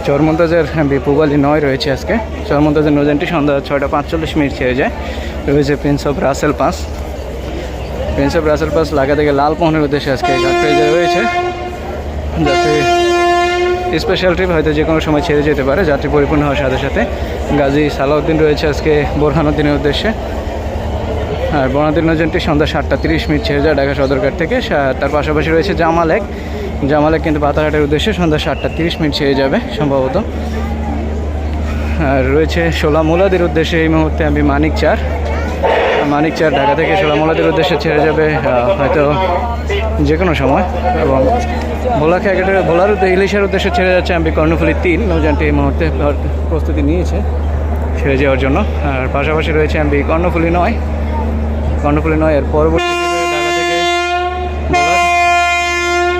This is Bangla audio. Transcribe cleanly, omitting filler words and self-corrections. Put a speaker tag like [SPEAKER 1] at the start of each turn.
[SPEAKER 1] চরমন্তাজের পূবালি 9 রয়েছে আজকে। চরমন্তাজের নৌযানটি সন্ধ্যা 6:45 ছেড়ে যায়। রয়েছে প্রিন্স অফ রাসেল পাস। প্রিন্স অফ রাসেল পাস লাগা থেকে লালমোহনের উদ্দেশ্যে আজকে ঘাটফেরিতে রয়েছে। যাত্রী স্পেশাল ট্রিপ হয়তো যে কোনো সময় ছেড়ে যেতে পারে যাত্রী পরিপূর্ণ হওয়ার সাথে সাথে। গাজী সালাউদ্দিন রয়েছে আজকে বোরহানুদ্দিনের উদ্দেশ্যে। আর বোরহানুদ্দিন নৌযানটি সন্ধ্যা 7:30 ছেড়ে যায় ঢাকা সদরঘাট থেকে। তার পাশাপাশি রয়েছে জামালেক। জামালেক কিন্তু পাতারহাটের উদ্দেশ্যে সন্ধ্যা 7:30 ছেড়ে যাবে সম্ভবত। আর রয়েছে সোলামুলাদের উদ্দেশ্যে এই মুহূর্তে আমি মানিক চার ঢাকা থেকে সোলামুলাদের উদ্দেশ্যে ছেড়ে যাবে হয়তো যে কোনো সময়। এবং ভোলার ইলিশের উদ্দেশ্যে ছেড়ে যাচ্ছে আমি কর্ণফুলী 3 নৌযানটি এই মুহূর্তে প্রস্তুতি নিয়েছে ছেড়ে যাওয়ার জন্য। আর পাশাপাশি রয়েছে আমি কর্ণফুলী 9 এর পরবর্তী